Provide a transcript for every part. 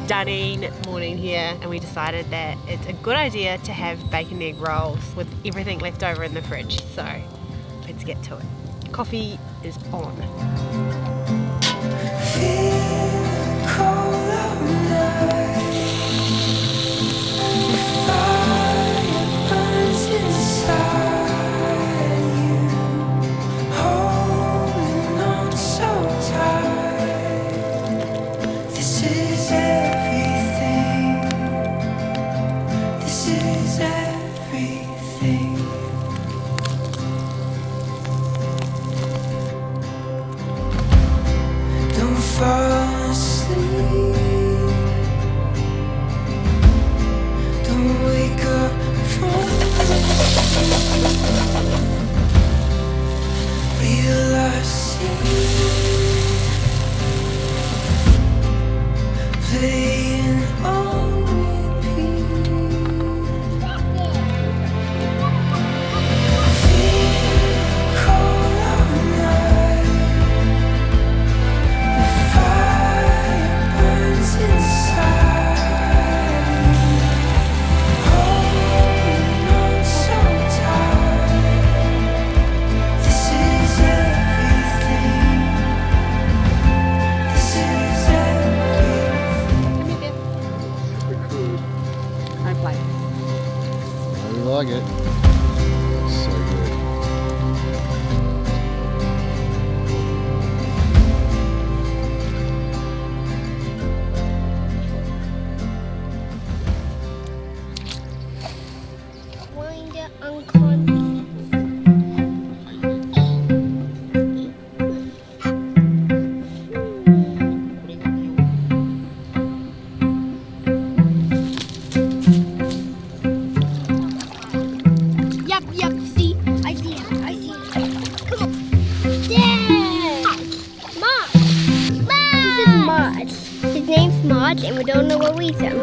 stunning morning here, and we decided that it's a good idea to have bacon egg rolls with everything left over in the fridge. So let's get to it. Coffee is on. I like it. So good. And we don't know what we eat them.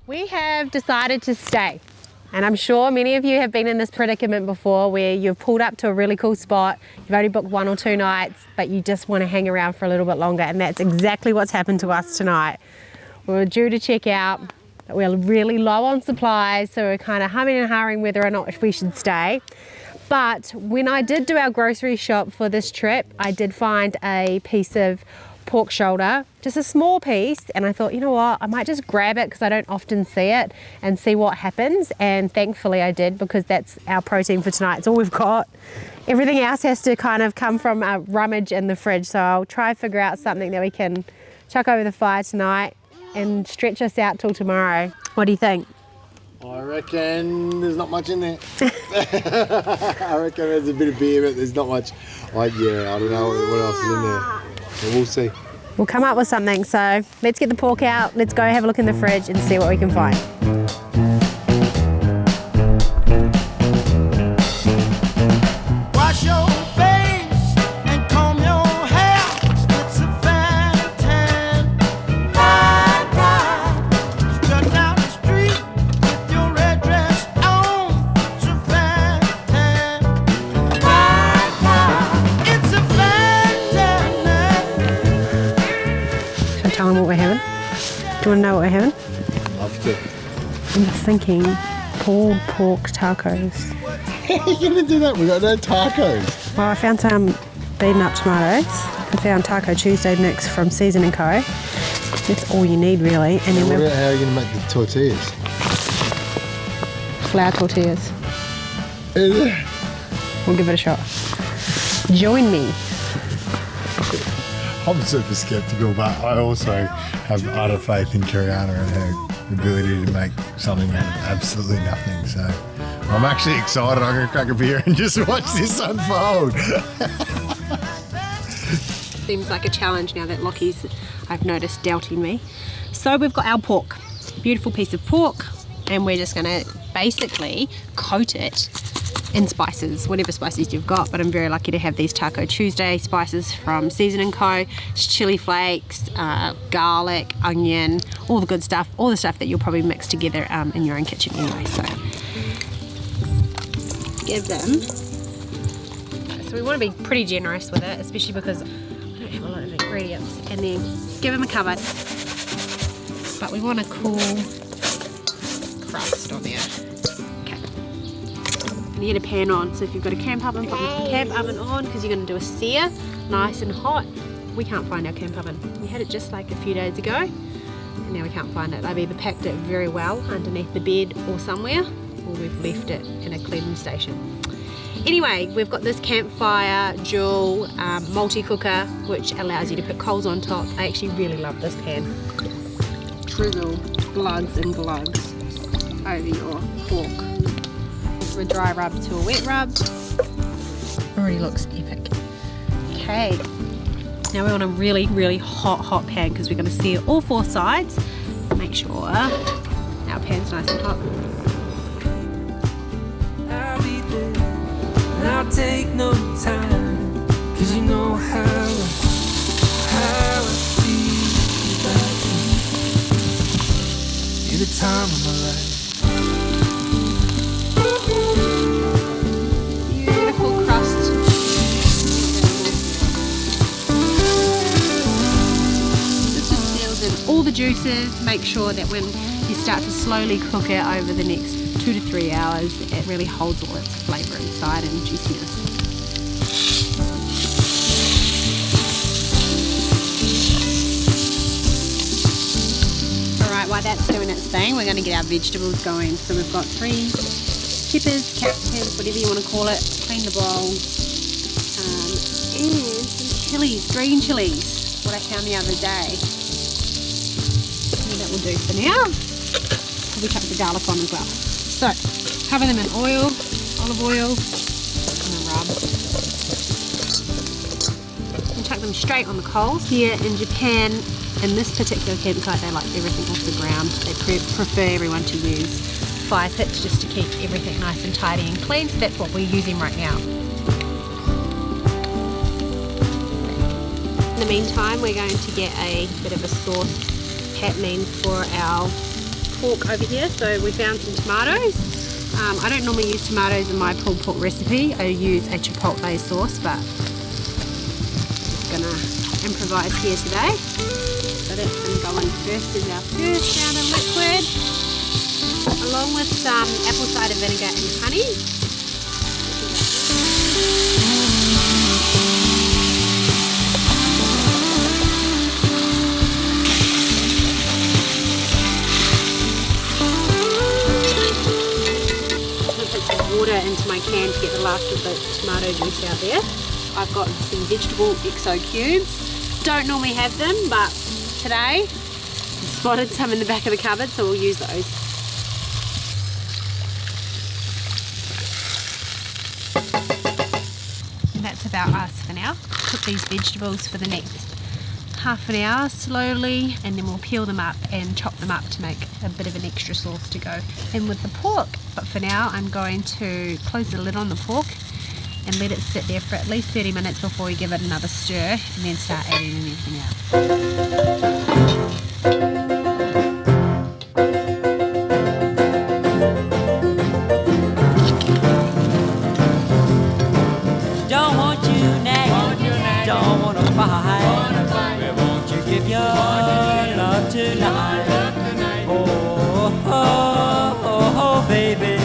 We have decided to stay, and I'm sure many of you have been in this predicament before where you've pulled up to a really cool spot, you've only booked 1 or 2 nights, but you just want to hang around for a little bit longer, and that's exactly what's happened to us tonight. We were due to check out, but we're really low on supplies, so we're kind of humming and hawing whether or not we should stay. But when I did do our grocery shop for this trip, I did find a piece of pork shoulder, just a small piece, and I thought, you know what, I might just grab it because I don't often see it and see what happens, and thankfully I did, because that's our protein for tonight. It's all we've got. Everything else has to kind of come from a rummage in the fridge, so I'll try to figure out something that we can chuck over the fire tonight and stretch us out till tomorrow. What do you think? I reckon there's not much in there. I reckon there's a bit of beer, but there's not much. I don't know what else is in there. But we'll see. We'll come up with something, so let's get the pork out, let's go have a look in the fridge and see what we can find. Wash your face and comb your hair. It's a fine time. Strut down the street with your red dress on. It's a fine time. It's a fine time. Should I tell them what we're having? Do you want to know what we're having? Love to. I'm just thinking pulled pork tacos. How are you going to do that? We've got no tacos. Well, I found some beaten up tomatoes. I found Taco Tuesday mix from Season & Co. That's all you need really. And then How are you going to make the tortillas? flour tortillas. Is it? We'll give it a shot. Join me. I'm super skeptical, but I also have utter faith in Kirianna and her ability to make something out of absolutely nothing. So I'm actually excited. I'm going to crack a beer and just watch this unfold. Seems like a challenge now that Lockie's, I've noticed, doubting me. So we've got our pork. Beautiful piece of pork. And we're just going to basically coat it in spices, whatever spices you've got, but I'm very lucky to have these Taco Tuesday spices from Season & Co. It's chili flakes, garlic, onion, all the good stuff, all the stuff that you'll probably mix together in your own kitchen anyway. So give them. So we want to be pretty generous with it, especially because I don't have a lot of ingredients. And then give them a cover. But we want a cool crust on there. And you get a pan on, so if you've got a camp oven, put the camp oven on because you're going to do a sear, nice and hot. We can't find our camp oven. We had it just like a few days ago, and now we can't find it. I've either packed it very well underneath the bed or somewhere, or we've left it in a cleaning station. Anyway, we've got this campfire dual multi-cooker, which allows you to put coals on top. I actually really love this pan. Drizzle glugs and glugs over your pork. From a dry rub to a wet rub. Already looks epic. Okay, now we're on a really, really hot pan because we're going to sear all 4 sides. Make sure our pan's nice and hot. I'll be there, and I'll take no time, cause you know how I feel about you. You're the time of my life. All the juices. Make sure that when you start to slowly cook it over the next 2 to 3 hours, it really holds all its flavour inside and juiciness. Alright, while that's doing its thing, we're going to get our vegetables going. So we've got 3 peppers, capsicums, whatever you want to call it. Clean the bowl. And some chilies, green chilies, what I found the other day. That will do for now. Probably chuck the garlic on as well. So, cover them in oil, olive oil, and then rub. And chuck them straight on the coals. Here in Japan, in this particular campsite, they like everything off the ground. They prefer everyone to use fire pits just to keep everything nice and tidy and clean. So that's what we're using right now. In the meantime, we're going to get a bit of a sauce happening for our pork over here. So we found some tomatoes. I don't normally use tomatoes in my pulled pork recipe. I use a chipotle sauce, but I'm just gonna improvise here today. So that's gonna go in first as our first round of liquid, along with some apple cider vinegar and honey. Water into my can to get the last of the tomato juice out there. I've got some vegetable XO cubes. Don't normally have them, but today I spotted some in the back of the cupboard, so we'll use those. And that's about us for now. Cook these vegetables for the next half an hour slowly, and then we'll peel them up and chop them up to make a bit of an extra sauce to go in with the pork. But for now, I'm going to close the lid on the pork and let it sit there for at least 30 minutes before we give it another stir, and then start adding anything else. Don't want you nagging, don't want to fight. Won't you give your love tonight? Oh, oh, oh, oh, baby,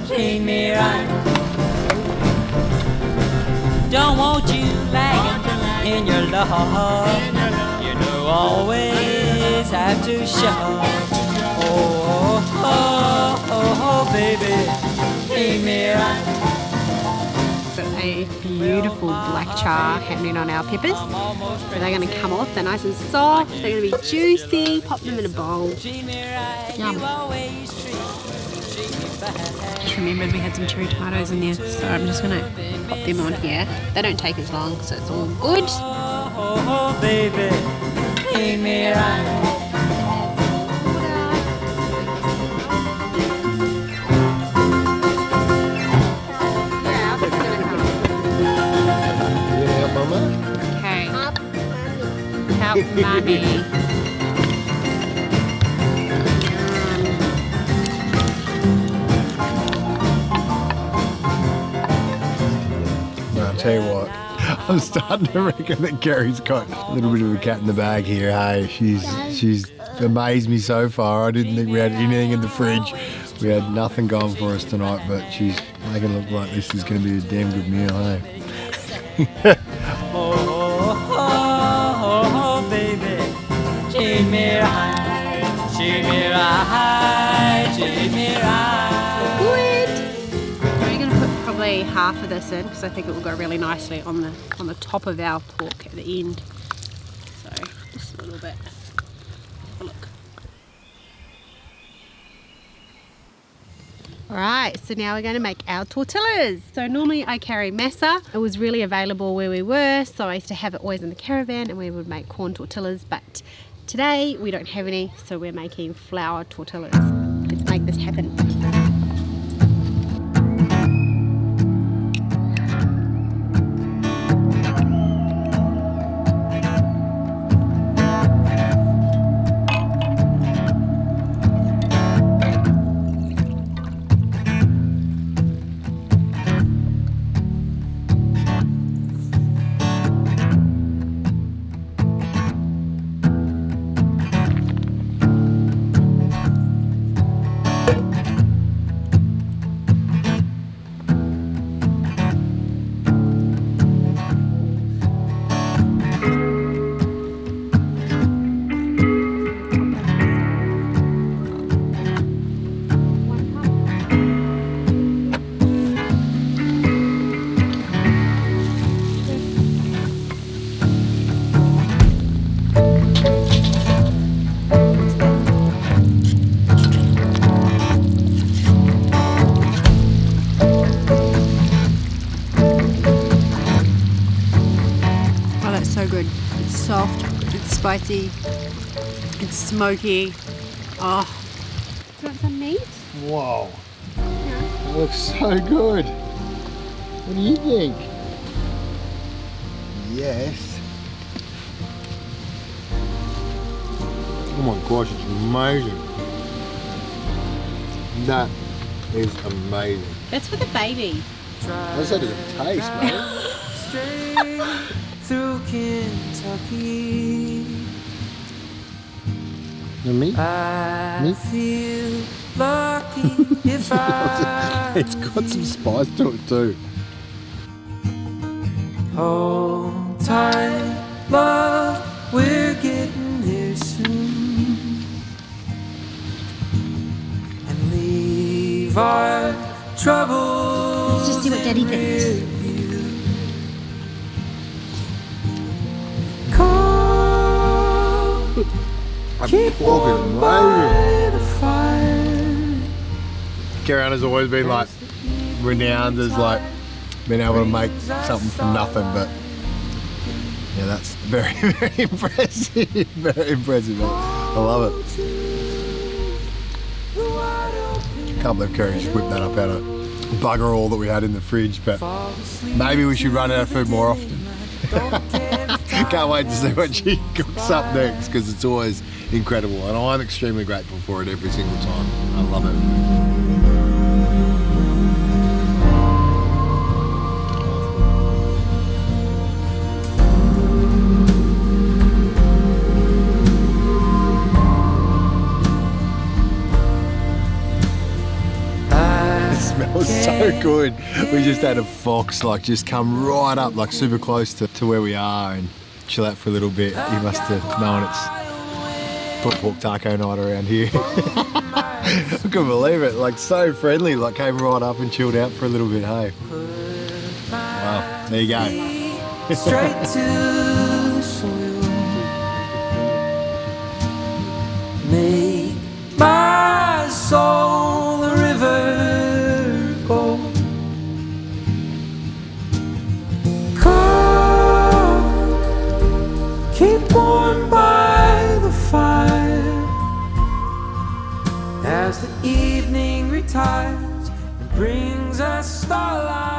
treat me right. Don't want you lagging in your love. You know, always have to show. Oh, oh, oh, oh, baby, beautiful black char happening on our peppers. So they're going to come off. They're nice and soft. They're going to be juicy. Pop them in a bowl. Yum. Just remembered we had some cherry tomatoes in there, so I'm just going to pop them on here. They don't take as long, so it's all good. Oh, baby, treat me right. Okay. Help Mummy. I'll tell you what, I'm starting to reckon that Gary's got a little bit of a cat in the bag here. Hey, she's amazed me so far. I didn't think we had anything in the fridge. We had nothing going for us tonight, but she's making it look like this is going to be a damn good meal, hey? Oh, baby, treat me right, treat me right, treat me right. Good. We're going to put probably half of this in because I think it will go really nicely on the top of our pork at the end. So just a little bit. Have a look. Alright, so now we're going to make our tortillas. So normally I carry masa. It was really available where we were, so I used to have it always in the caravan and we would make corn tortillas, but today we don't have any, so we're making flour tortillas. Let's make this happen. Soft, it's spicy, it's smoky. Oh. Do you want some meat? Whoa. That looks so good. What do you think? Yes. Oh my gosh, it's amazing. That is amazing. That's for the baby. That's how to taste, mate. Through Kentucky, Me? I feel lucky if I It's got some spice to it too. hold tight, love, we're getting there soon, and leave our troubles. Let's just see what Daddy thinks. Keep fucking by the fire. Kirianna's always been like renowned as like being able to make something from nothing, but yeah, that's very, very impressive. Very impressive. I love it. Can't believe Kiri just whipped that up out of bugger all that we had in the fridge, but maybe we should run out of food more often. Can't wait to see what she cooks up next, because it's always incredible and I'm extremely grateful for it every single time. I love it. It smells so good. We just had a fox like just come right up like super close to where we are and chill out for a little bit. You must have known it's pork taco night around here. I couldn't believe it, like so friendly, like came right up and chilled out for a little bit, hey. Wow. There you go. Straight to the soil. Make my soul a river go. Come, keep warm by the fire as the evening retires and brings us starlight.